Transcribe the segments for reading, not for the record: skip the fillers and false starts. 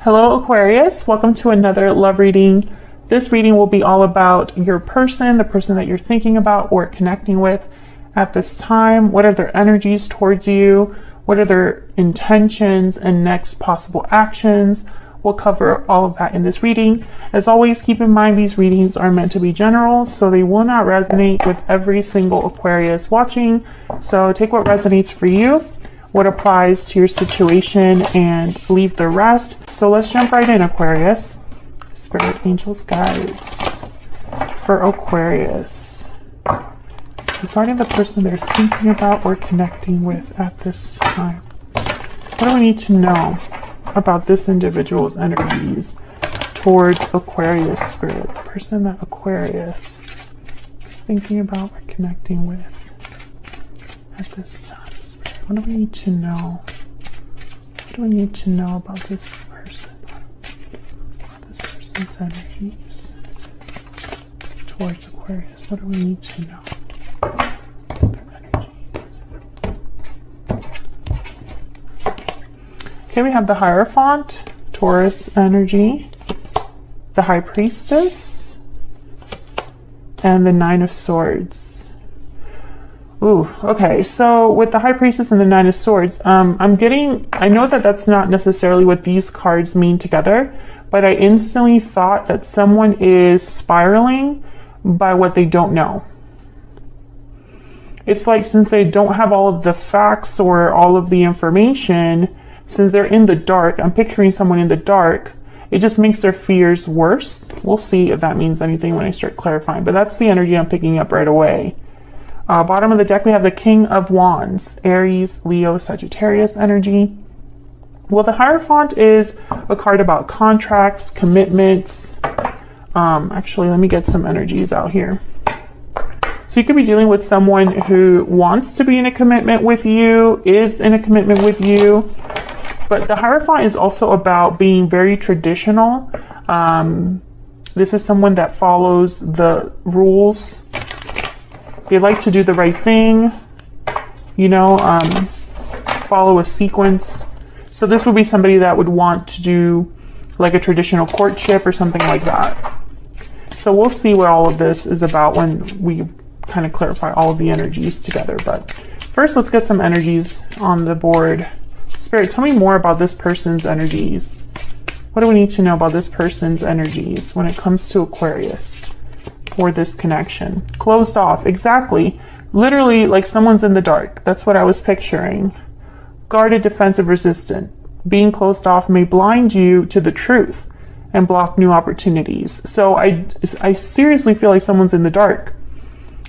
Hello Aquarius, welcome to another love reading. This reading will be all about your person, the person that you're thinking about or connecting with at this time. What are their energies towards you? What are their intentions and next possible actions? We'll cover all of that in this reading. As always, keep in mind these readings are meant to be general, so they will not resonate with every single Aquarius watching. So take what resonates for you, what applies to your situation, and leave the rest. So let's jump right in, Aquarius. Spirit, angels, guides for Aquarius regarding the person they're thinking about or connecting with at this time. What do we need to know about this individual's energies towards Aquarius, Spirit? The person that Aquarius is thinking about or connecting with at this time. What do we need to know? What do we need to know about this person? This person's energies towards Aquarius. What do we need to know? Their energies. Okay, we have the Hierophant, Taurus energy, the High Priestess, and the Nine of Swords. Ooh, okay, so with the High Priestess and the Nine of Swords, I know that that's not necessarily what these cards mean together, but I instantly thought that someone is spiraling by what they don't know. It's like, since they don't have all of the facts or all of the information, since they're in the dark, I'm picturing someone in the dark, it just makes their fears worse. We'll see if that means anything when I start clarifying, but that's the energy I'm picking up right away. Bottom of the deck, we have the King of Wands, Aries, Leo, Sagittarius energy. Well, the Hierophant is a card about contracts, commitments. Actually, let me get some energies out here. So you could be dealing with someone who wants to be in a commitment with you, is in a commitment with you. But the Hierophant is also about being very traditional. This is someone that follows the rules. They like to do the right thing, follow a sequence. So this would be somebody that would want to do like a traditional courtship or something like that. So we'll see what all of this is about when we kind of clarify all of the energies together. But first, let's get some energies on the board. Spirit, tell me more about this person's energies. What do we need to know about this person's energies when it comes to Aquarius? Or this connection. Closed off, exactly. Literally like someone's in the dark. That's what I was picturing. Guarded, defensive, resistant. Being closed off may blind you to the truth and block new opportunities. So I seriously feel like someone's in the dark.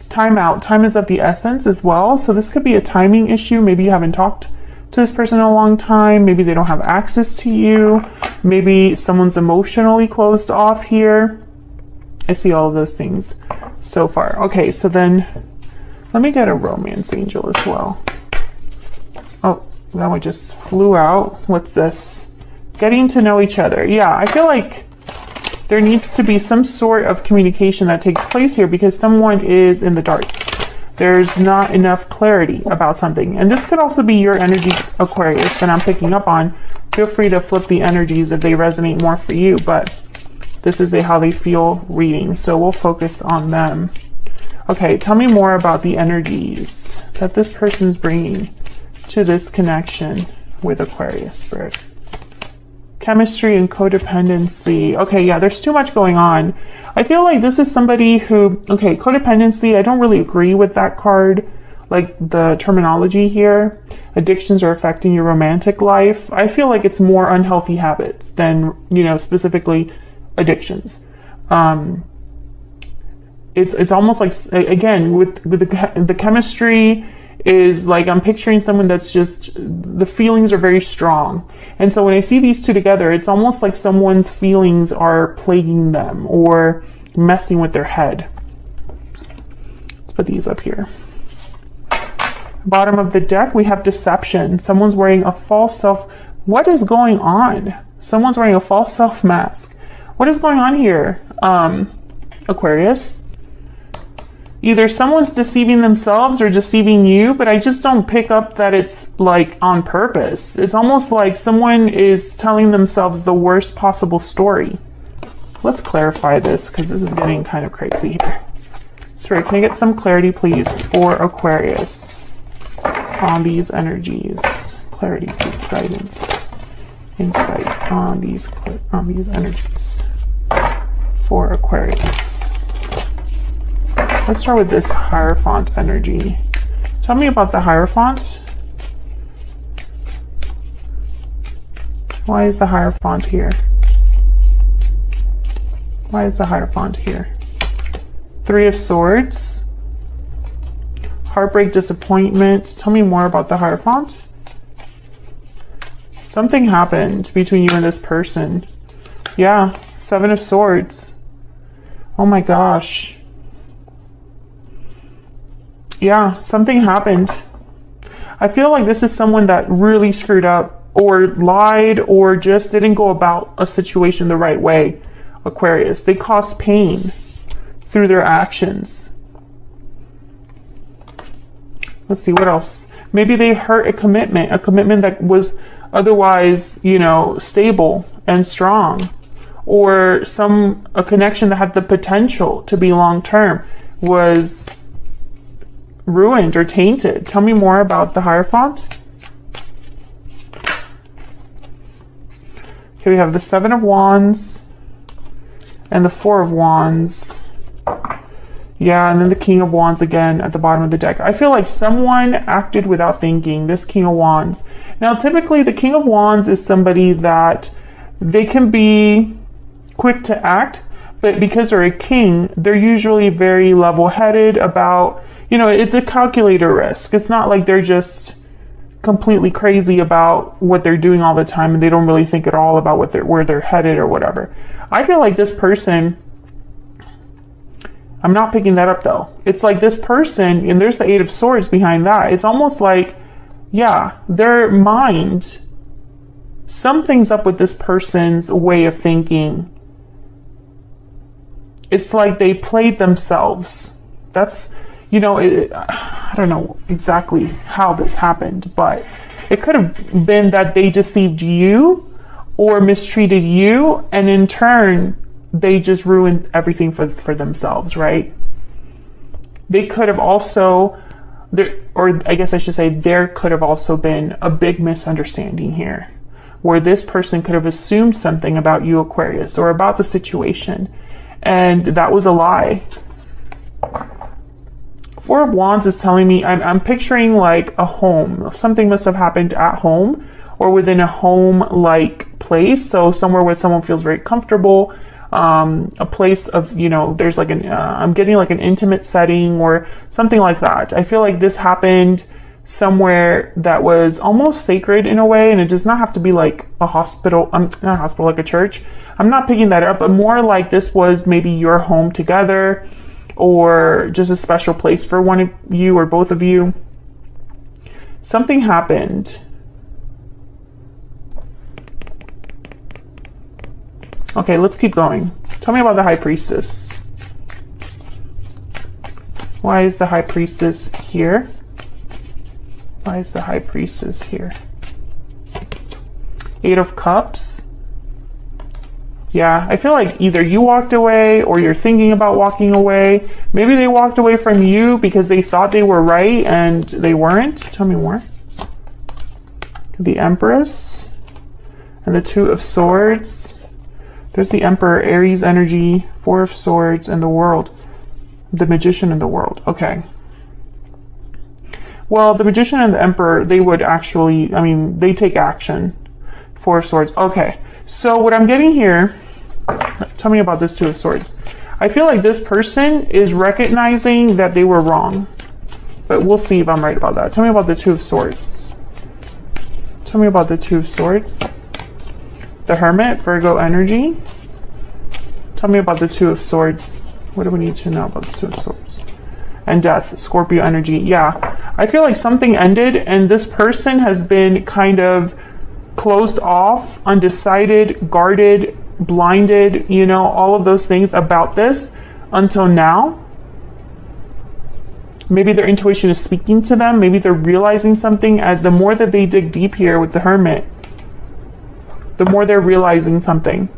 Time out. Time is of the essence as well. So this could be a timing issue. Maybe you haven't talked to this person in a long time. Maybe they don't have access to you. Maybe someone's emotionally closed off here. I see all of those things so far. Okay, so then let me get a romance angel as well. Oh, that one just flew out. What's this? Getting to know each other. Yeah, I feel like there needs to be some sort of communication that takes place here because someone is in the dark. There's not enough clarity about something. And this could also be your energy, Aquarius, that I'm picking up on. Feel free to flip the energies if they resonate more for you, but this is a how they feel reading, so we'll focus on them. Okay, tell me more about the energies that this person's bringing to this connection with Aquarius, Spirit. Chemistry and codependency. Okay, yeah, there's too much going on. I feel like this is somebody who, okay, codependency, I don't really agree with that card, like the terminology here. Addictions are affecting your romantic life. I feel like it's more unhealthy habits than, specifically addictions. It's almost like, again, with the chemistry is like, I'm picturing someone that's just, the feelings are very strong. And so when I see these two together, it's almost like someone's feelings are plaguing them or messing with their head. Let's put these up here. Bottom of the deck, we have deception. Someone's wearing a false self. What is going on? Someone's wearing a false self mask. What is going on here, Aquarius? either someone's deceiving themselves or deceiving you, but I just don't pick up that it's like on purpose. It's almost like someone is telling themselves the worst possible story. Let's clarify this because this is getting kind of crazy here. Sorry, can I get some clarity, please, for Aquarius on these energies? Clarity, please, guidance, insight on these energies for Aquarius. Let's start with this Hierophant energy. Tell me about the Hierophant. Why is the Hierophant here? Why is the Hierophant here? Three of Swords. Heartbreak, disappointment. Tell me more about the Hierophant. Something happened between you and this person. Yeah, Seven of Swords. Oh my gosh. Yeah, something happened. I feel like this is someone that really screwed up or lied or just didn't go about a situation the right way. Aquarius, they caused pain through their actions. Let's see, what else? Maybe they hurt a commitment that was otherwise, you know, stable and strong, or a connection that had the potential to be long-term was ruined or tainted. Tell me more about the Hierophant. Okay, we have the Seven of Wands and the Four of Wands. Yeah, and then the King of Wands again at the bottom of the deck. I feel like someone acted without thinking, this King of Wands. Now, typically the King of Wands is somebody that they can be quick to act, but because they're a king, they're usually very level-headed about, you know, it's a calculated risk. It's not like they're just completely crazy about what they're doing all the time and they don't really think at all about where they're headed or whatever. I feel like this person, I'm not picking that up though. It's like this person, and there's the Eight of Swords behind that. It's almost like, yeah, their mind, something's up with this person's way of thinking. It's like they played themselves. That's, you know, I don't know exactly how this happened, but it could have been that they deceived you or mistreated you, and in turn, they just ruined everything for themselves, right? They could have also, or I guess I should say, there could have also been a big misunderstanding here, where this person could have assumed something about you, Aquarius, or about the situation, and that was a lie. Four of Wands is telling me, I'm picturing like a home. Something must have happened at home or within a home-like place. So somewhere where someone feels very comfortable, a place of, you know, there's like I'm getting like an intimate setting or something like that. I feel like this happened somewhere that was almost sacred in a way, and it does not have to be like a hospital, not a hospital, like a church. I'm not picking that up, but more like this was maybe your home together, or just a special place for one of you or both of you. Something happened. Okay, let's keep going. Tell me about the High Priestess. Why is the High Priestess here? Why is the High Priestess here? Eight of Cups. Yeah, I feel like either you walked away or you're thinking about walking away. Maybe they walked away from you because they thought they were right and they weren't. Tell me more. The Empress and the Two of Swords. There's the Emperor, Aries energy, Four of Swords, and the World. The Magician and the World. Okay. Well, the Magician and the Emperor, they would actually, I mean, they take action. Four of Swords. Okay. So what I'm getting here, tell me about this Two of Swords. I feel like this person is recognizing that they were wrong, but we'll see if I'm right about that. Tell me about the Two of Swords. Tell me about the Two of Swords. The Hermit, Virgo energy. Tell me about the Two of Swords. What do we need to know about the Two of Swords? And Death, Scorpio energy. Yeah, I feel like something ended and this person has been kind of closed off, undecided, guarded, blinded, you know, all of those things about this until now. Maybe their intuition is speaking to them. Maybe they're realizing something. The more that they dig deep here with the Hermit, the more they're realizing something.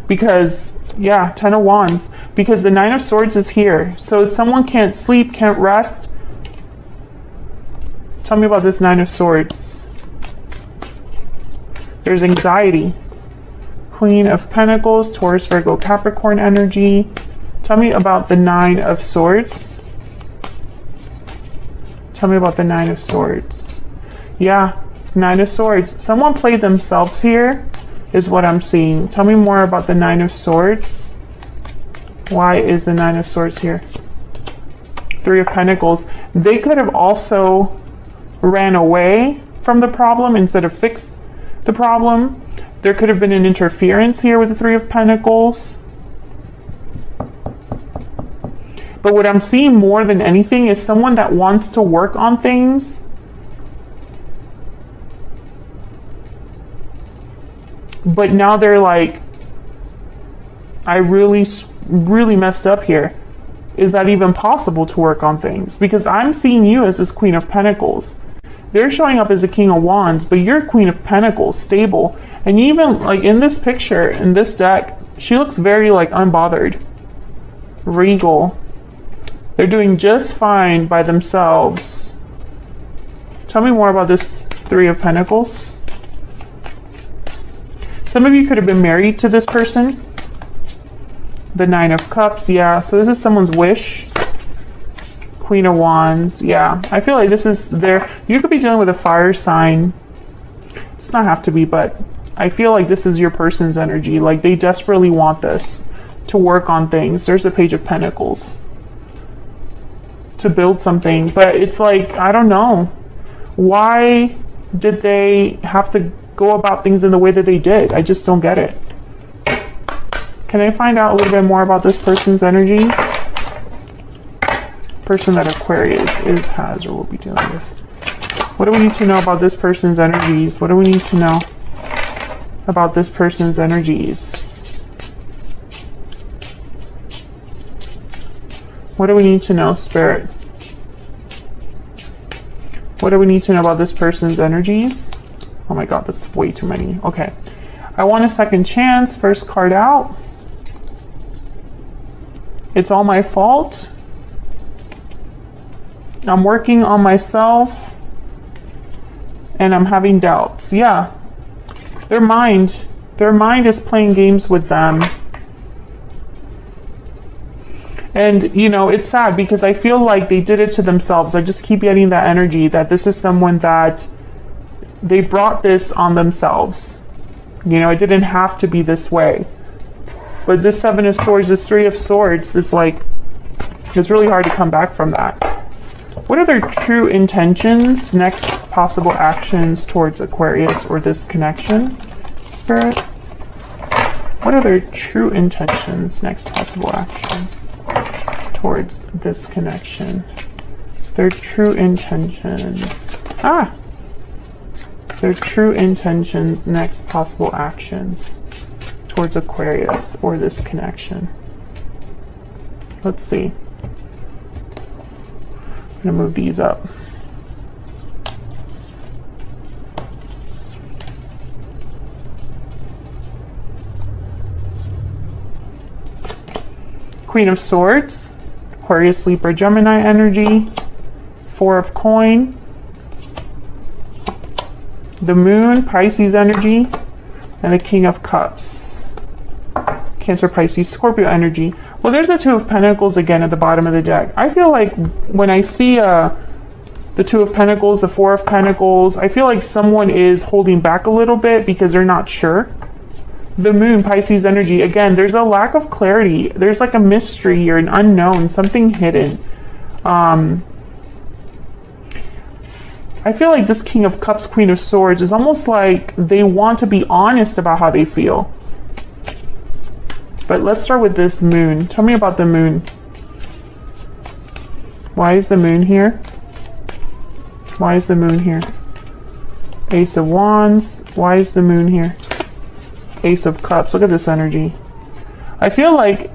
Because, yeah, 10 of Wands. Because the 9 of Swords is here. So if someone can't sleep, can't rest. Tell me about this 9 of Swords. There's anxiety. Queen of Pentacles, Taurus, Virgo, Capricorn energy. Tell me about the 9 of Swords. Tell me about the 9 of Swords. Yeah, 9 of Swords. Someone played themselves here, is what I'm seeing. Tell me more about the 9 of Swords. Why is the 9 of Swords here? 3 of Pentacles. They could have also ran away from the problem instead of fixed the problem. There could have been an interference here with the 3 of Pentacles. But what I'm seeing more than anything is someone that wants to work on things. But now they're like, I really messed up here. Is that even possible to work on things? Because I'm seeing you as this Queen of Pentacles. They're showing up as a King of Wands, but you're Queen of Pentacles, stable. And you even, like in this picture, in this deck, she looks very like unbothered. Regal. They're doing just fine by themselves. Tell me more about this 3 of Pentacles. Some of you could have been married to this person. The 9 of Cups, yeah. So this is someone's wish. Queen of Wands, yeah. I feel like this is you could be dealing with a fire sign. It does not have to be, but I feel like this is your person's energy. Like they desperately want this to work on things. There's a Page of Pentacles. To build something, but it's like, I don't know. Why did they have to go about things in the way that they did? I just don't get it. Can I find out a little bit more about this person's energies? Person that Aquarius has or will be dealing with. What do we need to know about this person's energies? What do we need to know about this person's energies? What do we need to know, Spirit? What do we need to know about this person's energies? Oh my God, that's way too many. Okay. I want a second chance. First card out. It's all my fault. I'm working on myself. And I'm having doubts. Yeah. Their mind is playing games with them. And, you know, it's sad because I feel like they did it to themselves. I just keep getting that energy that this is someone that they brought this on themselves. You know, it didn't have to be this way. But this 7 of Swords, this 3 of Swords is like, it's really hard to come back from that. What are their true intentions, next possible actions towards Aquarius or this connection, Spirit? What are their true intentions, next possible actions towards this connection? Their true intentions. Their true intentions, next possible actions towards Aquarius or this connection. Let's see. I'm gonna move these up. Queen of Swords, Aquarius, Libra, Gemini energy, 4 of Coin, the Moon, Pisces energy, and the King of Cups, Cancer, Pisces, Scorpio energy. Well, there's the 2 of Pentacles again at the bottom of the deck. I feel like when I see the 2 of Pentacles, the 4 of Pentacles, I feel like someone is holding back a little bit because they're not sure. The Moon, Pisces energy, again, there's a lack of clarity. There's like a mystery here, an unknown, something hidden. I feel like this King of Cups, Queen of Swords is almost like they want to be honest about how they feel. But let's start with this Moon. Tell me about the Moon. Why is the Moon here? Why is the Moon here? Ace of Wands. Why is the Moon here? Ace of Cups. Look at this energy. I feel like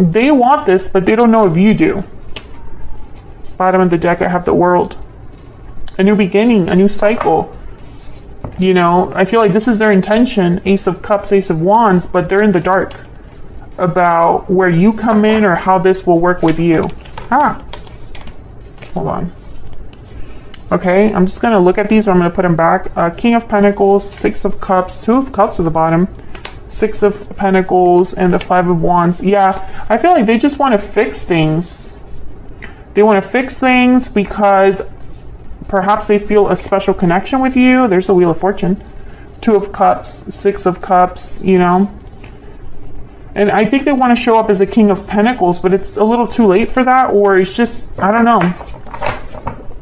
they want this, but they don't know if you do. Bottom of the deck, I have the World. A new beginning, a new cycle. You know, I feel like this is their intention. Ace of Cups, Ace of Wands, but they're in the dark about where you come in or how this will work with you. Hold on. Okay, I'm just going to look at these. I'm going to put them back. King of Pentacles, Six of Cups, Two of Cups at the bottom, Six of Pentacles, and the Five of Wands. Yeah, I feel like they just want to fix things. They want to fix things because perhaps they feel a special connection with you. There's the Wheel of Fortune. Two of Cups, Six of Cups, you know. And I think they want to show up as a King of Pentacles, but it's a little too late for that, or it's just, I don't know.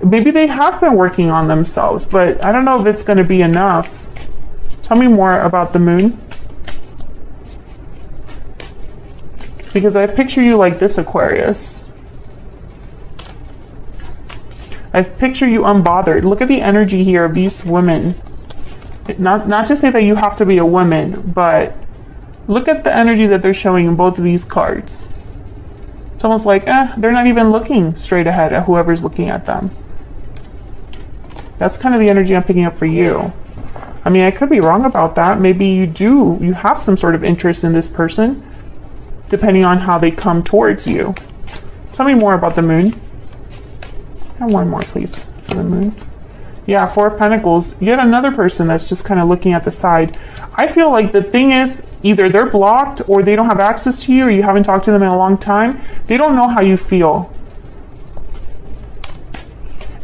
Maybe they have been working on themselves, but I don't know if it's going to be enough. Tell me more about the Moon. Because I picture you like this, Aquarius. I picture you unbothered. Look at the energy here of these women. Not to say that you have to be a woman, but look at the energy that they're showing in both of these cards. It's almost like, they're not even looking straight ahead at whoever's looking at them. That's kind of the energy I'm picking up for you. I mean, I could be wrong about that. Maybe you have some sort of interest in this person, depending on how they come towards you. Tell me more about the Moon. And one more, please, for the Moon. Yeah, Four of Pentacles. Yet another person that's just kind of looking at the side. I feel like the thing is, either they're blocked or they don't have access to you, or you haven't talked to them in a long time. They don't know how you feel.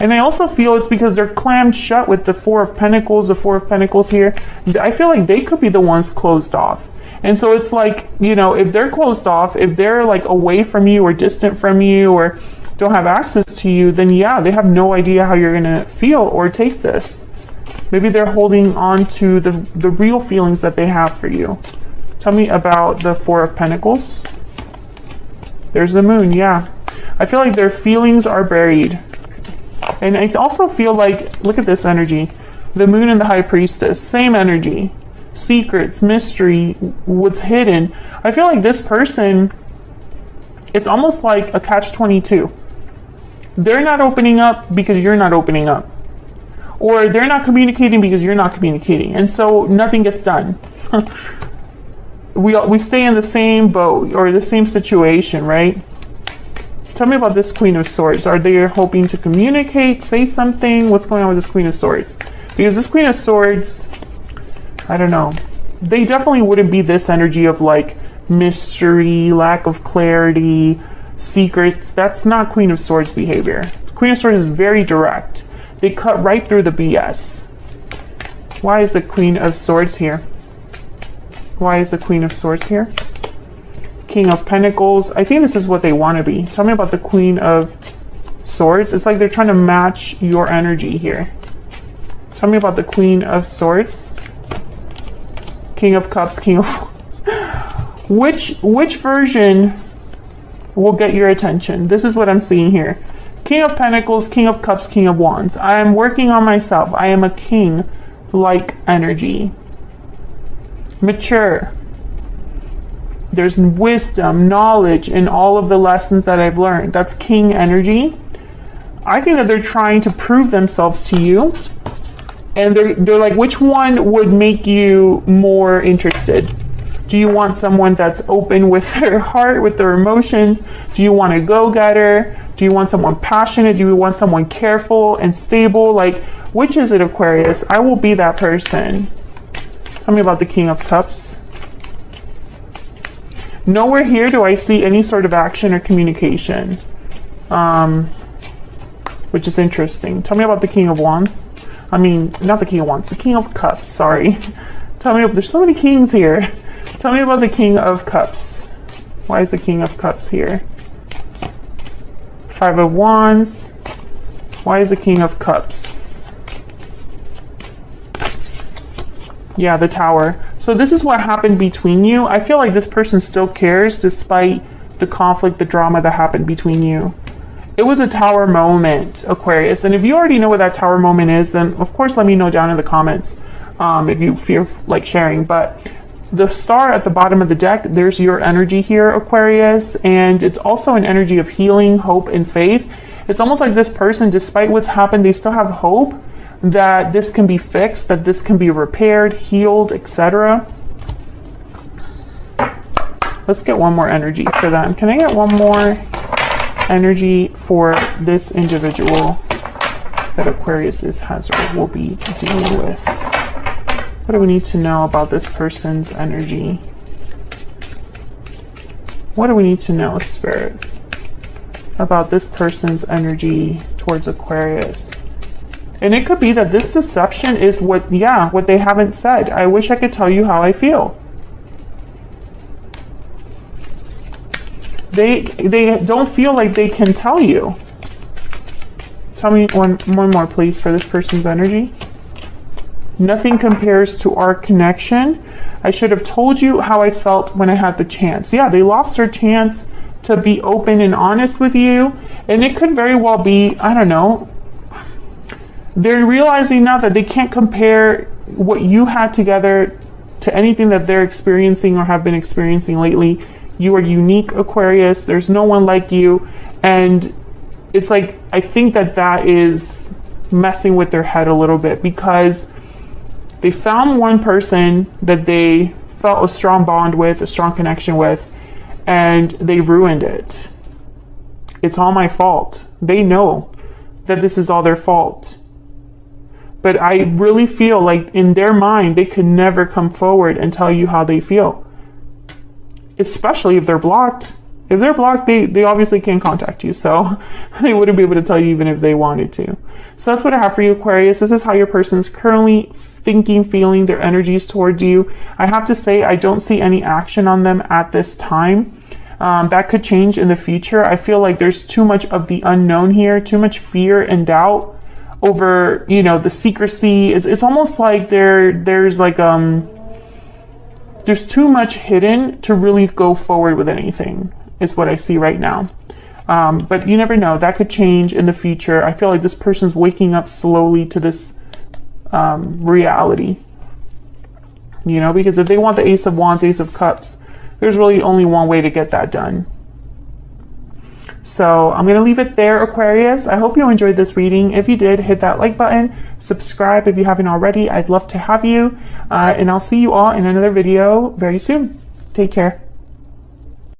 And I also feel it's because they're clammed shut with the Four of Pentacles, the Four of Pentacles here. I feel like they could be the ones closed off. And so it's like, you know, if they're closed off, if they're like away from you or distant from you or don't have access to you, then yeah, they have no idea how you're going to feel or take this. Maybe they're holding on to the real feelings that they have for you. Tell me about the Four of Pentacles. There's the Moon, yeah. I feel like their feelings are buried. And I also feel like, look at this energy. The Moon and the High Priestess, same energy. Secrets, mystery, what's hidden. I feel like this person, it's almost like a catch-22. They're not opening up because you're not opening up. Or they're not communicating because you're not communicating. And so nothing gets done. We stay in the same boat or the same situation, right? Tell me about this Queen of Swords. Are they hoping to communicate, say something? What's going on with this Queen of Swords? Because this Queen of Swords, I don't know. They definitely wouldn't be this energy of like mystery, lack of clarity, secrets. That's not Queen of Swords behavior. Queen of Swords is very direct. They cut right through the BS. Why is the Queen of Swords here? Why is the Queen of Swords here? King of Pentacles. I think this is what they want to be. Tell me about the Queen of Swords. It's like they're trying to match your energy here. Tell me about the Queen of Swords. King of Cups, King of... Which version will get your attention? This is what I'm seeing here. King of Pentacles, King of Cups, King of Wands. I am working on myself. I am a king-like energy. Mature. There's wisdom, knowledge in all of the lessons that I've learned. That's king energy. I think that they're trying to prove themselves to you. And they're like, which one would make you more interested? Do you want someone that's open with their heart, with their emotions? Do you want a go-getter? Do you want someone passionate? Do you want someone careful and stable? Like, which is it, Aquarius? I will be that person. Tell me about the King of Cups. Nowhere here do I see any sort of action or communication, which is interesting. Tell me about the King of Wands. I mean, not the King of Wands, the King of Cups, sorry. Tell me, there's so many kings here. Tell me about the King of Cups. Why is the King of Cups here? Five of Wands. Why is the King of Cups? Yeah, the Tower. So this is what happened between you. I feel like this person still cares despite the conflict, the drama that happened between you. It was a Tower moment, Aquarius. And if you already know what that Tower moment is, then of course let me know down in the comments if you feel like sharing. But the star at the bottom of the deck, there's your energy here, Aquarius, and it's also an energy of healing, hope, and faith. It's almost like this person, despite what's happened, they still have hope that this can be fixed, that this can be repaired, healed, etc. Let's get one more energy for them. Can I get one more energy for this individual that Aquarius has or will be dealing with? What do we need to know about this person's energy? What do we need to know, Spirit, about this person's energy towards Aquarius? And it could be that this deception is what they haven't said. I wish I could tell you how I feel. They don't feel like they can tell you. Tell me one more, please, for this person's energy. Nothing compares to our connection. I should have told you how I felt when I had the chance. Yeah, they lost their chance to be open and honest with you. And it could very well be, I don't know, they're realizing now that they can't compare what you had together to anything that they're experiencing or have been experiencing lately. You are unique, Aquarius. There's no one like you. And it's like, I think that is messing with their head a little bit, because they found one person that they felt a strong bond with, a strong connection with, and they ruined it. It's all my fault. They know that this is all their fault. But I really feel like in their mind, they could never come forward and tell you how they feel. Especially if they're blocked. If they're blocked, they obviously can't contact you. So they wouldn't be able to tell you even if they wanted to. So that's what I have for you, Aquarius. This is how your person's currently thinking, feeling, their energies towards you. I have to say, I don't see any action on them at this time. That could change in the future. I feel like there's too much of the unknown here, too much fear and doubt over, the secrecy. It's almost like there's too much hidden to really go forward with anything, is what I see right now. But you never know. That could change in the future. I feel like this person's waking up slowly to this reality. Because if they want the Ace of Wands, Ace of Cups, there's really only one way to get that done. So I'm going to leave it there, Aquarius. I hope you enjoyed this reading. If you did, hit that like button. Subscribe if you haven't already. I'd love to have you. And I'll see you all in another video very soon. Take care.